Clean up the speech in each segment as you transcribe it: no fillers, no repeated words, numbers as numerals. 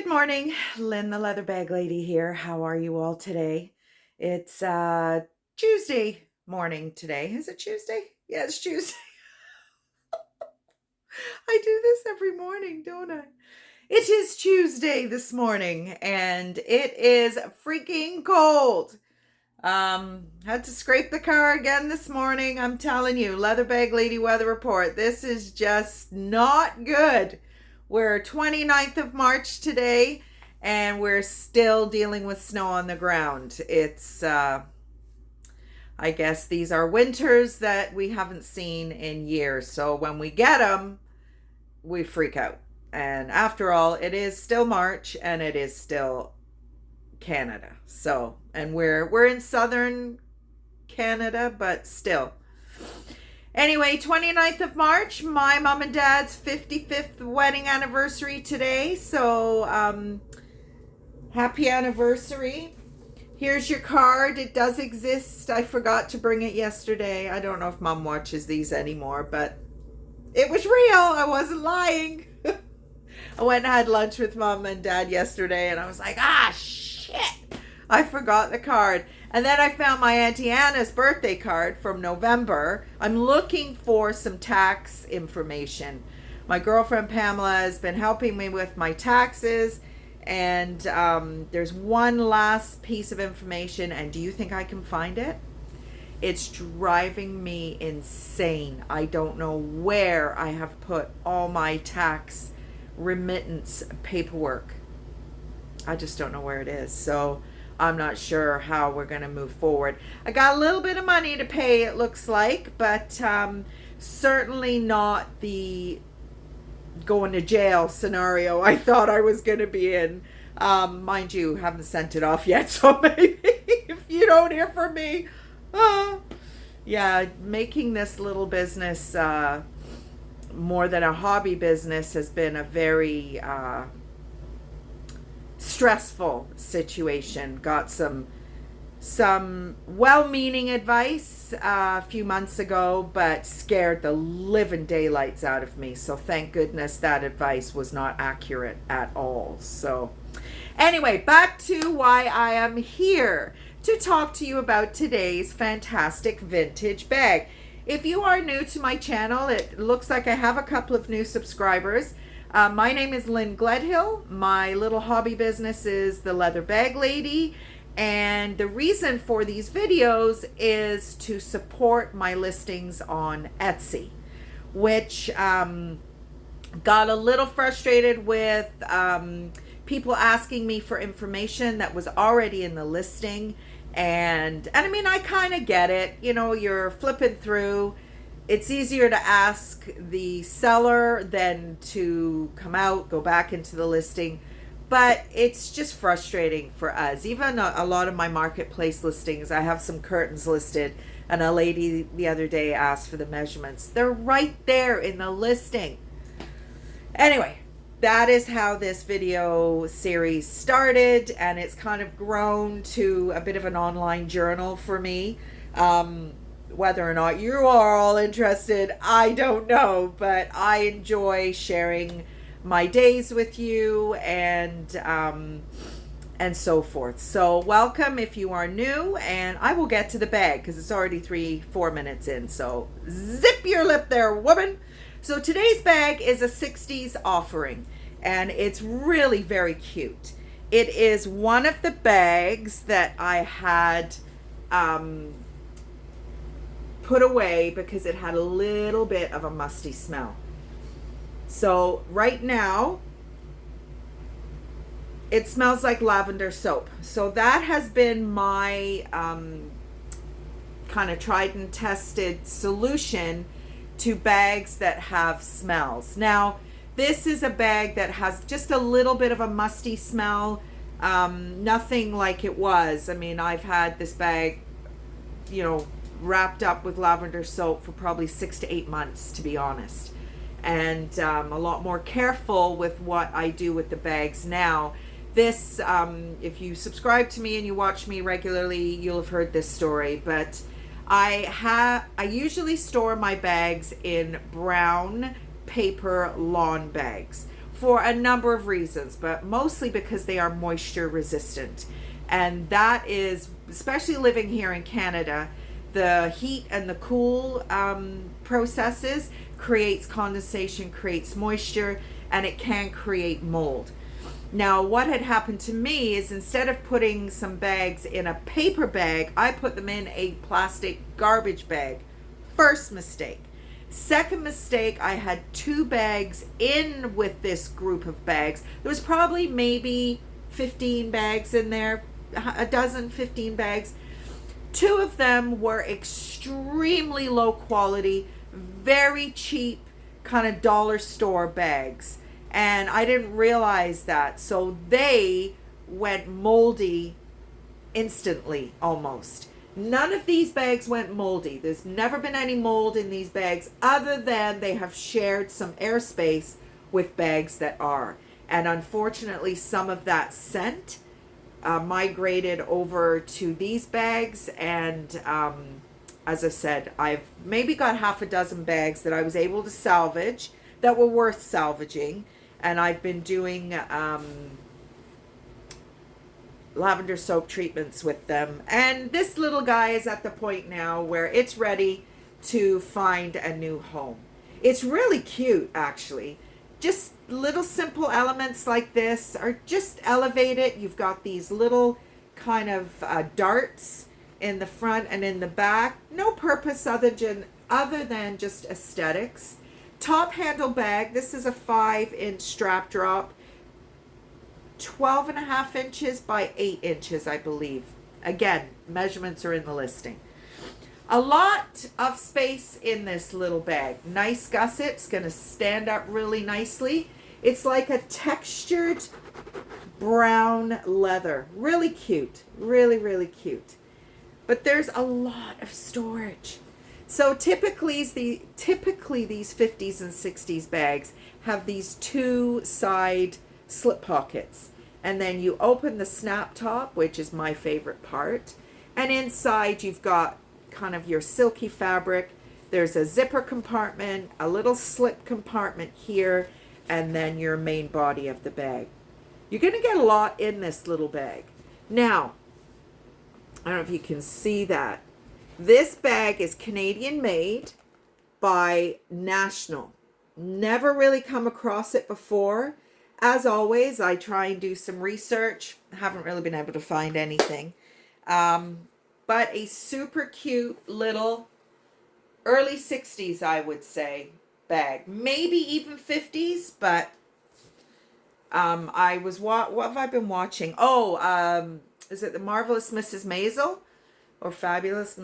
morning, Lynn, the leather bag lady here. How are you all today? It's Tuesday morning today. Is it Tuesday? Yeah, it's Tuesday. I do this every morning, don't I? It is Tuesday this morning and it is freaking cold. Had to scrape the car again this morning. I'm telling you, leather bag lady weather report. This is just not good. We're 29th of March today and we're still dealing with snow on the ground. It's I guess these are winters that we haven't seen in years. So when we get them, we freak out. And after all, it is still March and it is still Canada. So, and we're in southern Canada, but still. Anyway, 29th of March, my mom and dad's 55th wedding anniversary today. So, happy anniversary. Here's your card. It does exist. I forgot to bring it yesterday. I don't know if mom watches these anymore, but it was real. I wasn't lying. I went and had lunch with mom and dad yesterday and I was like, shit, I forgot the card. And then I found my Auntie Anna's birthday card from November. I'm looking for some tax information. My girlfriend Pamela has been helping me with my taxes. And there's one last piece of information. And do you think I can find it? It's driving me insane. I don't know where I have put all my tax remittance paperwork. I just don't know where it is. So I'm not sure how we're going to move forward. I got a little bit of money to pay, it looks like, but certainly not the going to jail scenario I thought I was going to be in. Mind you, haven't sent it off yet, so maybe if you don't hear from me, yeah, making this little business more than a hobby business has been a very stressful situation. Got some well-meaning advice a few months ago, but scared the living daylights out of me. So thank goodness that advice was not accurate at all. So anyway, back to why I am here, to talk to you about today's fantastic vintage bag. If you are new to my channel, it looks like I have a couple of new subscribers. My name is Lynn Gledhill. My little hobby business is the Leather Bag Lady. And the reason for these videos is to support my listings on Etsy, which got a little frustrated with people asking me for information that was already in the listing. And I mean, I kind of get it. You know, you're flipping through. It's easier to ask the seller than to come out, go back into the listing. But it's just frustrating for us. Even a lot of my marketplace listings, I have some curtains listed, and a lady the other day asked for the measurements. They're right there in the listing. Anyway, that is how this video series started, and it's kind of grown to a bit of an online journal for me. Whether or not you are all interested, I don't know, but I enjoy sharing my days with you and so forth. So welcome if you are new, and I will get to the bag because it's already 3-4 minutes in. So zip your lip there, woman. So today's bag is a 60s offering, and it's really very cute. It is one of the bags that I had put away because it had a little bit of a musty smell. So right now, it smells like lavender soap. So that has been my kind of tried and tested solution to bags that have smells. Now, this is a bag that has just a little bit of a musty smell. Nothing like it was. I mean, I've had this bag, you know, wrapped up with lavender soap for probably 6 to 8 months, to be honest. And a lot more careful with what I do with the bags now. This, if you subscribe to me and you watch me regularly, you'll have heard this story, but I usually store my bags in brown paper lawn bags for a number of reasons, but mostly because they are moisture resistant. And that is, especially living here in Canada, the heat and the cool processes creates condensation, creates moisture, and it can create mold. Now, what had happened to me is instead of putting some bags in a paper bag, I put them in a plastic garbage bag. First mistake. Second mistake, I had 2 bags in with this group of bags. There was probably maybe 15 bags in there, a dozen, 15 bags. 2 of them were extremely low quality, very cheap, kind of dollar store bags. And I didn't realize that. So they went moldy instantly almost. None of these bags went moldy. There's never been any mold in these bags other than they have shared some airspace with bags that are. And unfortunately, some of that scent migrated over to these bags. And as I said, I've maybe got half a dozen bags that I was able to salvage that were worth salvaging. And I've been doing lavender soap treatments with them. And this little guy is at the point now where it's ready to find a new home. It's really cute, actually. Just little simple elements like this are just elevate it. You've got these little kind of darts in the front and in the back. No purpose other than just aesthetics. Top handle bag. This is a 5-inch strap drop. 12.5 inches by 8 inches, I believe. Again, measurements are in the listing. A lot of space in this little bag. Nice gussets, going to stand up really nicely. It's like a textured brown leather. Really cute. Really, really cute. But there's a lot of storage. So typically these 50s and 60s bags have these 2 side slip pockets. And then you open the snap top, which is my favorite part. And inside you've got kind of your silky fabric. There's a zipper compartment, a little slip compartment here, and then your main body of the bag. You're going to get a lot in this little bag. Now, I don't know if you can see that. This bag is Canadian made by National. Never really come across it before. As always, I try and do some research. Haven't really been able to find anything. But a super cute little early 60s, I would say, bag. Maybe even 50s, but I was, what have I been watching? Is it The Marvelous Mrs. Maisel? Or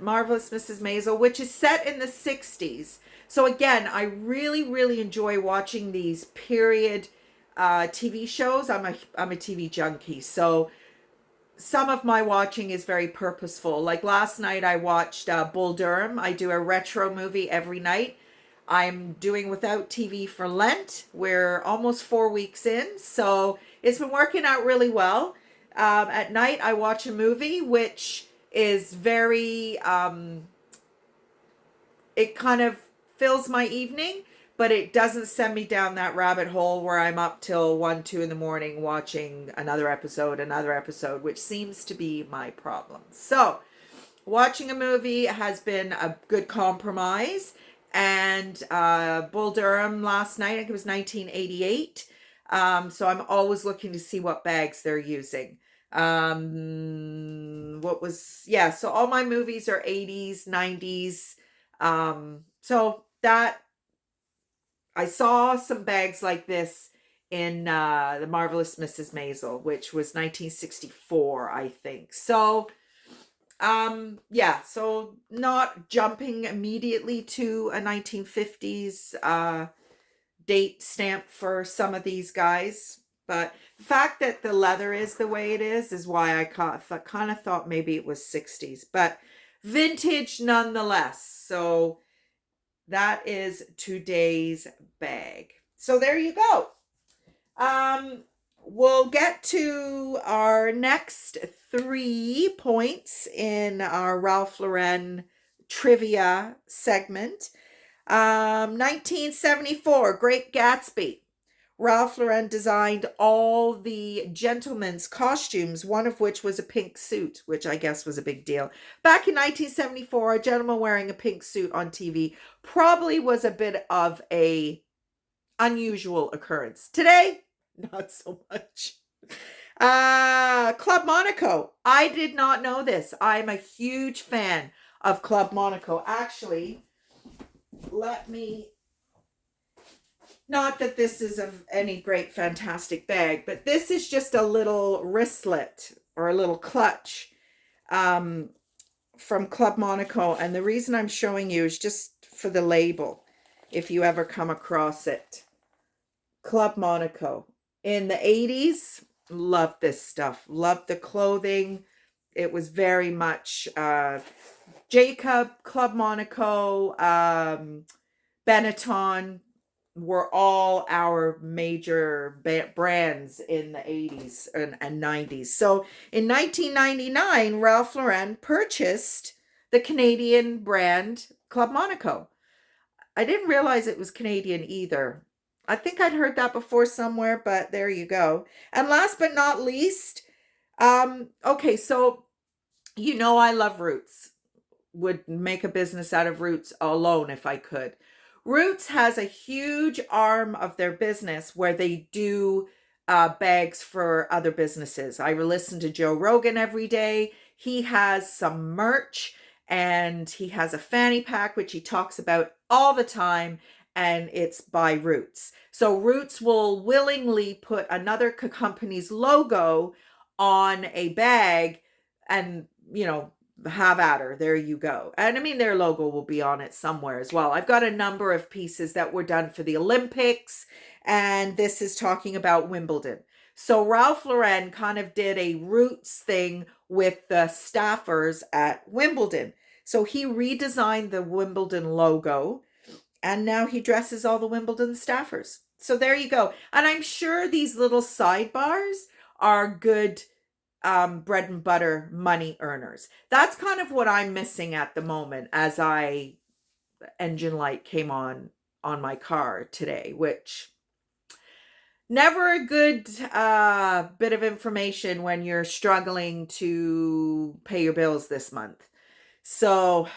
Marvelous Mrs. Maisel, which is set in the 60s. So again, I really, really enjoy watching these period TV shows. I'm a TV junkie, so some of my watching is very purposeful. Like last night I watched Bull Durham. I do a retro movie every night. I'm doing without TV for Lent. We're almost 4 weeks in, so it's been working out really well. At night I watch a movie which is very it kind of fills my evening, but it doesn't send me down that rabbit hole where I'm up till 1, 2 in the morning watching another episode, which seems to be my problem. So watching a movie has been a good compromise. And Bull Durham last night, I think it was 1988. So I'm always looking to see what bags they're using. So all my movies are 80s, 90s. So that I saw some bags like this in The Marvelous Mrs. Maisel, which was 1964, I think. So so not jumping immediately to a 1950s date stamp for some of these guys. But the fact that the leather is the way it is why I kind of thought maybe it was 60s. But vintage nonetheless. So that is today's bag. So there you go. We'll get to our next 3 points in our Ralph Lauren trivia segment. 1974, Great Gatsby. Ralph Lauren designed all the gentlemen's costumes, one of which was a pink suit, which I guess was a big deal. Back in 1974, a gentleman wearing a pink suit on TV probably was a bit of a unusual occurrence. Today, not so much. Club Monaco. I did not know this. I'm a huge fan of Club Monaco. Actually, let me, not that this is any great fantastic bag, but this is just a little wristlet or a little clutch from Club Monaco. And the reason I'm showing you is just for the label, if you ever come across it. Club Monaco. In the 80s, loved this stuff. Loved the clothing. It was very much Jacob, Club Monaco, Benetton were all our major brands in the 80s and 90s. So in 1999, Ralph Lauren purchased the Canadian brand Club Monaco. I didn't realize it was Canadian either. I think I'd heard that before somewhere, but there you go. And last but not least, okay, so you know I love Roots. Would make a business out of Roots alone if I could. Roots has a huge arm of their business where they do bags for other businesses. I listen to Joe Rogan every day. He has some merch and he has a fanny pack, which he talks about all the time, and it's by Roots. So Roots will willingly put another company's logo on a bag and, you know, have at her. There you go. And I mean, their logo will be on it somewhere as well. I've got a number of pieces that were done for the Olympics, and this is talking about Wimbledon. So Ralph Lauren kind of did a Roots thing with the staffers at Wimbledon. So he redesigned the Wimbledon logo, and now he dresses all the Wimbledon staffers. So there you go. And I'm sure these little sidebars are good bread and butter money earners. That's kind of what I'm missing at the moment as engine light came on my car today, which never a good bit of information when you're struggling to pay your bills this month. So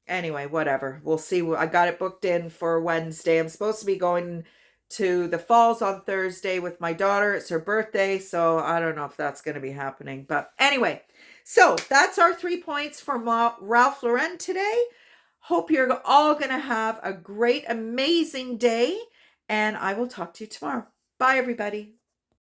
anyway, whatever. We'll see. I got it booked in for Wednesday. I'm supposed to be going to the falls on Thursday with my daughter. It's her birthday, so I don't know if that's going to be happening. But anyway, so that's our 3 points from Ralph Lauren today. Hope you're all going to have a great, amazing day, and I will talk to you tomorrow. Bye, everybody.